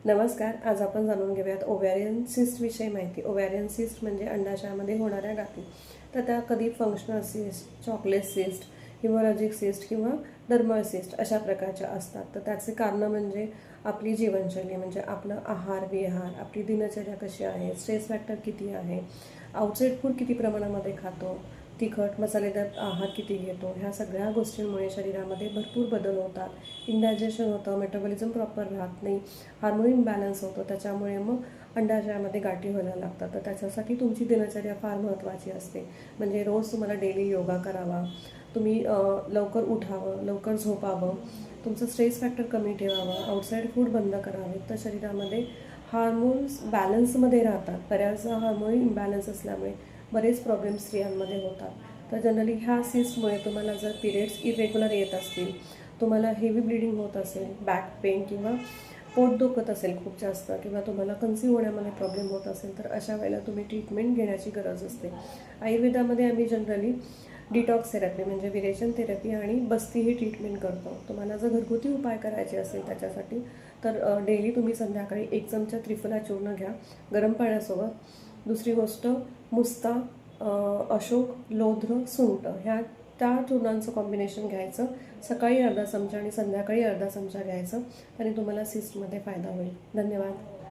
नमस्कार. आज आपण जाणून घेऊयात ओव्हॅरियन सिस्ट विषयी माहिती. ओव्हॅरियन सिस्ट म्हणजे अंडाशयामध्ये होणाऱ्या गाठी. तर त्या कधी functional cyst, chocolate cyst, haemorrhagic cyst किंवा डर्मल सिस्ट अशा प्रकारच्या असतात. तर त्याचे कारणं म्हणजे आपली जीवनशैली, म्हणजे आपलं आहार विहार, आपली दिनचर्या कशी आहे, स्ट्रेस फॅक्टर किती आहे, आउटसाईड फूड किती प्रमाणामध्ये खातो, तिखट मसालेदार आहार किती घेतो, ह्या सगळ्या गोष्टींमुळे शरीरामध्ये भरपूर बदल होतात. इंडायजेशन होतं, मेटाबॉलिझम प्रॉपर राहत नाही, हार्मोन इम्बॅलन्स होतं. त्याच्यामुळे मग अंडाशयामध्ये गाठी व्हायला लागतात. तर त्याच्यासाठी तुमची दिनचर्या फार महत्त्वाची असते. म्हणजे रोज तुम्हाला डेली योगा करावा, तुम्ही लवकर उठावं, लवकर झोपावं, तुमचं स्ट्रेस फॅक्टर कमी ठेवावं, आउटसाईड फूड बंद करावे. तर शरीरामध्ये हार्मोन्स बॅलन्समध्ये राहतात. बऱ्याचदा हार्मोन इम्बॅलन्स असल्यामुळे बरेच प्रॉब्लेम्स स्त्रियांमध्ये होतात. तर जनरली ह्या सिस्टमुळे तुम्हाला जर पिरियड्स इरेग्युलर येत असतील, तुम्हाला हेवी ब्लिडिंग होत असेल, बॅक पेन किंवा पोट दुखत असेल खूप जास्त, किंवा तुम्हाला कन्सीव्ह होण्यामध्ये प्रॉब्लेम होत असेल, तर अशा वेळेला तुम्ही ट्रीटमेंट घेण्याची गरज असते. आयुर्वेदामध्ये आम्ही जनरली डिटॉक्स थेरपी म्हणजे विरेचन थेरपी आणि बस्ती ही ट्रीटमेंट करतो. तुम्हाला जर घरगुती उपाय करायचे असेल त्याच्यासाठी, तर डेली तुम्ही संध्याकाळी 1 चमचा त्रिफला चूर्ण घ्या गरम पाण्यासोबत. दुसरी गोष्ट, मुस्ता, अशोक, लोध्र, सुंठ ह्या त्या चूर्णांचं कॉम्बिनेशन घ्यायचं. सकाळी अर्धा चमचा आणि संध्याकाळी अर्धा चमचा घ्यायचं आणि तुम्हाला सिस्टमध्ये फायदा होईल. धन्यवाद.